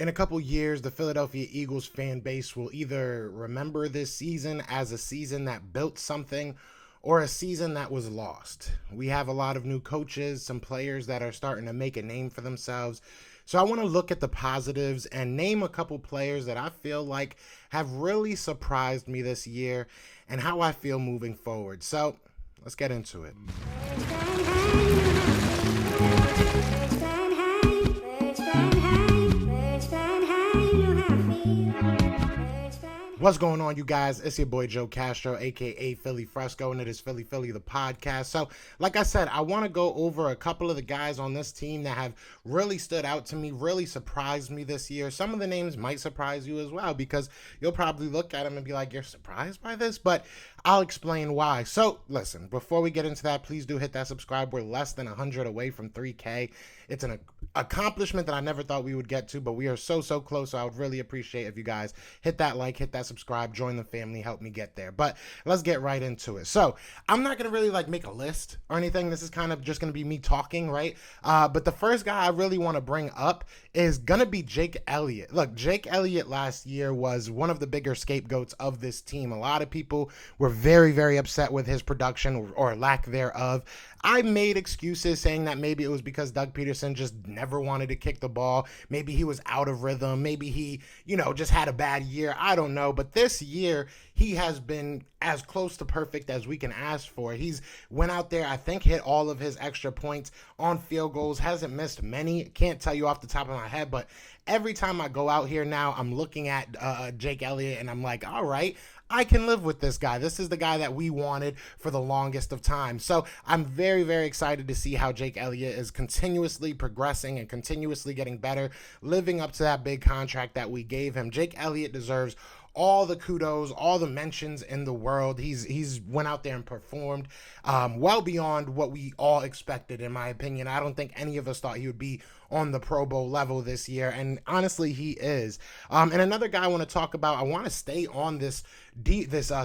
In a couple years, the Philadelphia Eagles fan base will either remember this season as a season that built something or a season that was lost. We have a lot of new coaches, some players that are starting to make a name for themselves. So I want to look at the positives and name a couple players that I feel like have really surprised me this year and how I feel moving forward. So let's get into it. What's going on, you guys? It's your boy Joe Castro, aka Philly Fresco, and it is Philly Philly the podcast. So, like I said, I want to go over a couple of the guys on this team that have really stood out to me, really surprised me this year. Some of the names might surprise you as well because you'll probably look at them and be like, "You're surprised by this?" But I'll explain why. So, listen, before we get into that, please do hit that subscribe. We're less than 100 away from 3K. It's an accomplishment that I never thought we would get to, but we are so close. So I would really appreciate if you guys hit that like, hit that subscribe, join the family, help me get there. But let's get right into it. So I'm not gonna really like make a list or anything. This is kind of just gonna be me talking, right? But the first guy I really want to bring up is gonna be Jake Elliott. Look, Jake Elliott last year was one of the bigger scapegoats of this team. A lot of people were very upset with his production or lack thereof. I made excuses saying that maybe it was because Doug Peterson just never wanted to kick the ball. Maybe he was out of rhythm. Maybe he, just had a bad year. I don't know. But this year, he has been as close to perfect as we can ask for. He's went out there, I think, hit all of his extra points on field goals, hasn't missed many. Can't tell you off the top of my head, but every time I go out here now, I'm looking at Jake Elliott and I'm like, all right, I can live with this guy. This is the guy that we wanted for the longest of time. So I'm very excited to see how Jake Elliott is continuously progressing and continuously getting better, living up to that big contract that we gave him. Jake Elliott deserves all the kudos, all the mentions in the world. He's went out there and performed well beyond what we all expected, in my opinion. I don't think any of us thought he would be on the Pro Bowl level this year, and honestly, he is. And another guy I want to talk about, I want to stay on this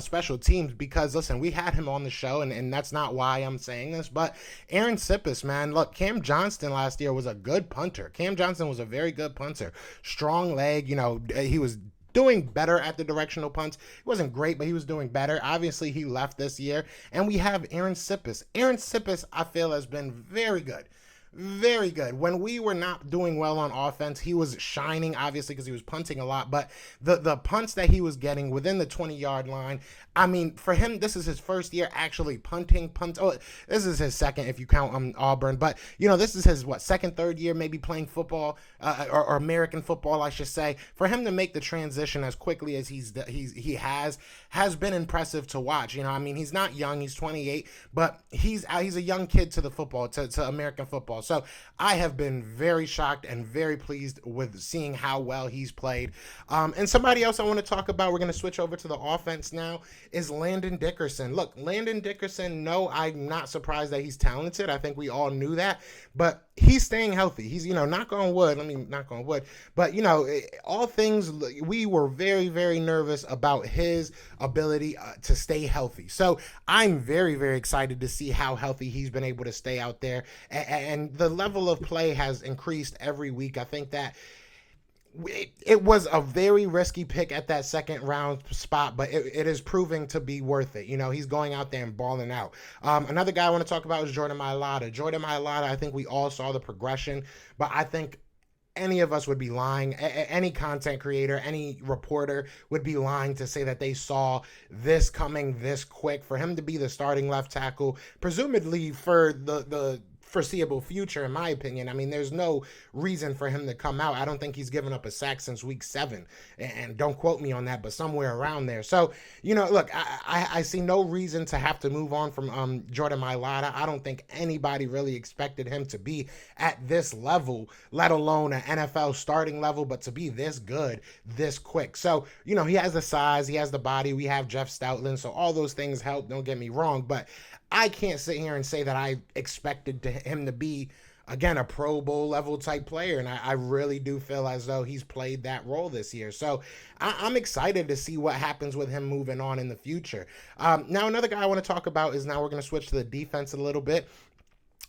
special teams because, listen, we had him on the show, and that's not why I'm saying this, but Aaron Sippis, man, look, Cam Johnston last year was a good punter. Cam Johnston was a very good punter. Strong leg, he was doing better at the directional punts. It wasn't great, but he was doing better. Obviously, he left this year. And we have Aaron Sippis. Aaron Sippis, I feel, has been very good. Very good. When we were not doing well on offense, he was shining, obviously, because he was punting a lot. But the punts that he was getting within the 20-yard line, I mean, for him, this is his first year actually punting. Oh, this is his second if you count Auburn. But, this is his, second, third year maybe playing football or American football, I should say. For him to make the transition as quickly as he has been impressive to watch. He's not young. He's 28, but he's a young kid to the football, to American football. So I have been very shocked and very pleased with seeing how well he's played. And somebody else I want to talk about, we're going to switch over to the offense now, is Landon Dickerson. Look, Landon Dickerson, no, I'm not surprised that he's talented. I think we all knew that. But he's staying healthy. He's, knock on wood. Knock on wood. But, all things, we were very nervous about his ability to stay healthy. So I'm very excited to see how healthy he's been able to stay out there. And the level of play has increased every week. I think that it was a very risky pick at that second round spot, but it is proving to be worth it. He's going out there and balling out. Another guy I want to talk about is Jordan Mailata. Jordan Mailata, I think we all saw the progression, but I think any of us would be lying. Any content creator, any reporter would be lying to say that they saw this coming this quick. For him to be the starting left tackle, presumably for the foreseeable future, in my opinion. There's no reason for him to come out. I don't think he's given up a sack since week 7, and don't quote me on that, but somewhere around there. So, look, I see no reason to have to move on from Jordan Mailata. I don't think anybody really expected him to be at this level, let alone an NFL starting level, but to be this good, this quick. So, he has the size, he has the body. We have Jeff Stoutland, so all those things help, don't get me wrong, but I can't sit here and say that I expected him to be, again, a Pro Bowl level type player. And I really do feel as though he's played that role this year. So I'm excited to see what happens with him moving on in the future. Now, another guy I want to talk about is, now we're going to switch to the defense a little bit.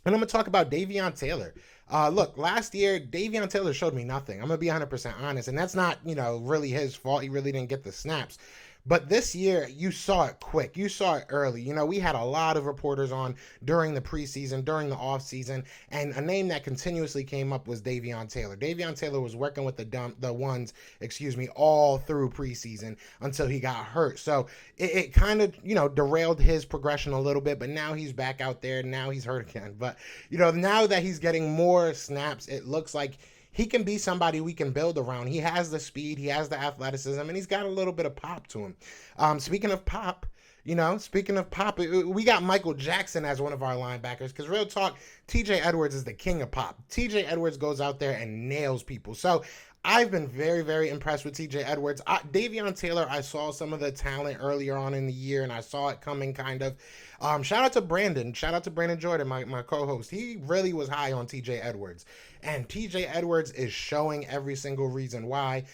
And I'm going to talk about Davion Taylor. Look, last year, Davion Taylor showed me nothing. I'm going to be 100% honest. And that's not, really his fault. He really didn't get the snaps. But this year, you saw it quick. You saw it early. We had a lot of reporters on during the preseason, during the offseason, and a name that continuously came up was Davion Taylor. Davion Taylor was working with the ones, all through preseason until he got hurt. So it kind of, derailed his progression a little bit, but now he's back out there. Now he's hurt again. But, now that he's getting more snaps, it looks like he can be somebody we can build around. He has the speed, he has the athleticism, and he's got a little bit of pop to him. Speaking of pop, we got Michael Jackson as one of our linebackers, because real talk, TJ Edwards is the king of pop. TJ Edwards goes out there and nails people. So I've been very, very impressed with TJ Edwards. Davion Taylor, I saw some of the talent earlier on in the year, and I saw it coming kind of. Shout out to Brandon. Shout out to Brandon Jordan, my co-host. He really was high on TJ Edwards. And TJ Edwards is showing every single reason why.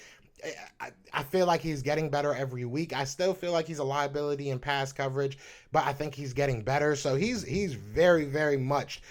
I feel like he's getting better every week. I still feel like he's a liability in pass coverage, but I think he's getting better. So he's very, very much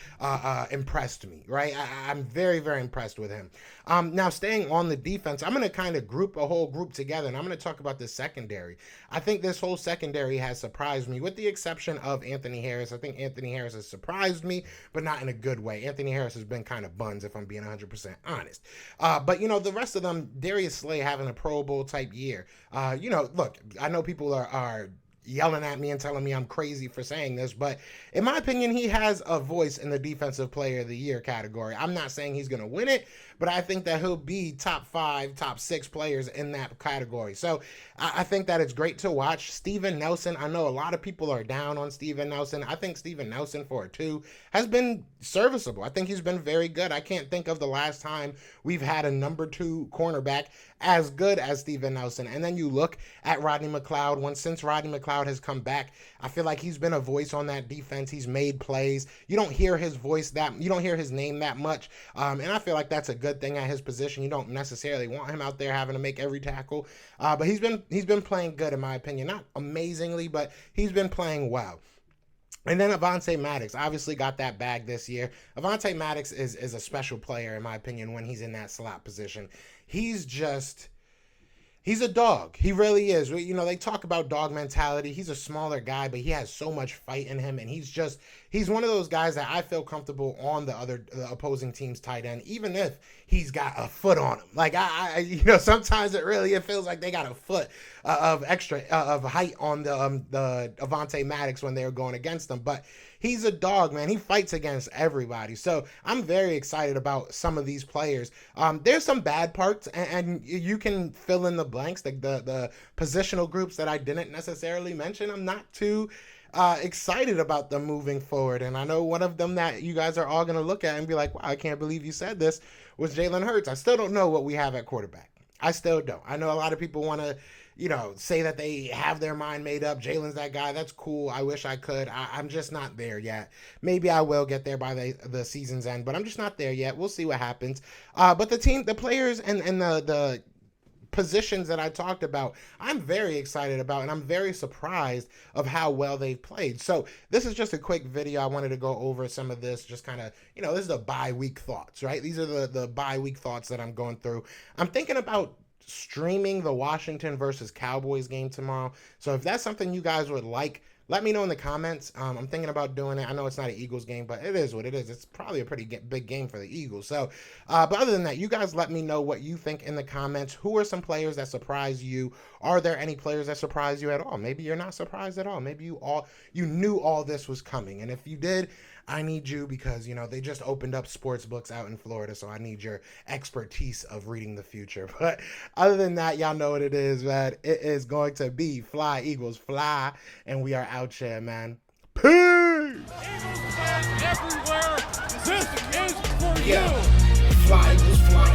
impressed me, right? I'm very, very impressed with him. Now, staying on the defense, I'm going to kind of group a whole group together, and I'm going to talk about the secondary. I think this whole secondary has surprised me, with the exception of Anthony Harris. I think Anthony Harris has surprised me, but not in a good way. Anthony Harris has been kind of buns, if I'm being 100% honest. But, the rest of them, Darius Slay having a Pro Bowl type year. Look, I know people are yelling at me and telling me I'm crazy for saying this, but in my opinion, he has a voice in the Defensive Player of the Year category. I'm not saying he's going to win it, but I think that he'll be top 5, top 6 players in that category. So I think that it's great to watch. Steven Nelson, I know a lot of people are down on Steven Nelson. I think Steven Nelson, for a 2, has been serviceable. I think he's been very good. I can't think of the last time we've had a number 2 cornerback as good as Steven Nelson. And then you look at Rodney McLeod. Since Rodney McLeod has come back, I feel like he's been a voice on that defense. He's made plays. You don't hear his you don't hear his name that much. And I feel like that's a good thing at his position. You don't necessarily want him out there having to make every tackle. But he's been playing good, in my opinion. Not amazingly, but he's been playing well. And then Avonte Maddox obviously got that bag this year. Avonte Maddox is a special player, in my opinion, when he's in that slot position. He's a dog. He really is. They talk about dog mentality. He's a smaller guy, but he has so much fight in him. And he's one of those guys that I feel comfortable on the opposing team's tight end, even if he's got a foot on him. Like, sometimes it feels like they got a foot of extra of height on the Avonte Maddox when they're going against them. But he's a dog, man. He fights against everybody. So I'm very excited about some of these players. There's some bad parts, and you can fill in the blanks, the positional groups that I didn't necessarily mention. I'm not too excited about them moving forward. And I know one of them that you guys are all going to look at and be like, wow, I can't believe you said this, was Jalen Hurts. I still don't know what we have at quarterback. I still don't. I know a lot of people want to, say that they have their mind made up. Jalen's that guy. That's cool. I wish I could. I'm just not there yet. Maybe I will get there by the season's end, but I'm just not there yet. We'll see what happens. But the players and the positions that I talked about, I'm very excited about, and I'm very surprised of how well they've played. So this is just a quick video. I wanted to go over some of this, just kind of, this is the bye week thoughts, right? These are the bye week thoughts that I'm going through. I'm thinking about streaming the Washington versus Cowboys game tomorrow. So if that's something you guys would like, let me know in the comments. I'm thinking about doing it. I know it's not an Eagles game, but it is what it is. It's probably a pretty big game for the Eagles. So, but other than that, you guys let me know what you think in the comments. Who are some players that surprise you? Are there any players that surprise you at all? Maybe you're not surprised at all. Maybe you knew all this was coming. And if you did, I need you, because, they just opened up sports books out in Florida, so I need your expertise of reading the future. But other than that, y'all know what it is, man. It is going to be Fly, Eagles, Fly, and we are out here, man. Peace! Eagles fans everywhere, this is for you! Fly, Eagles, Fly.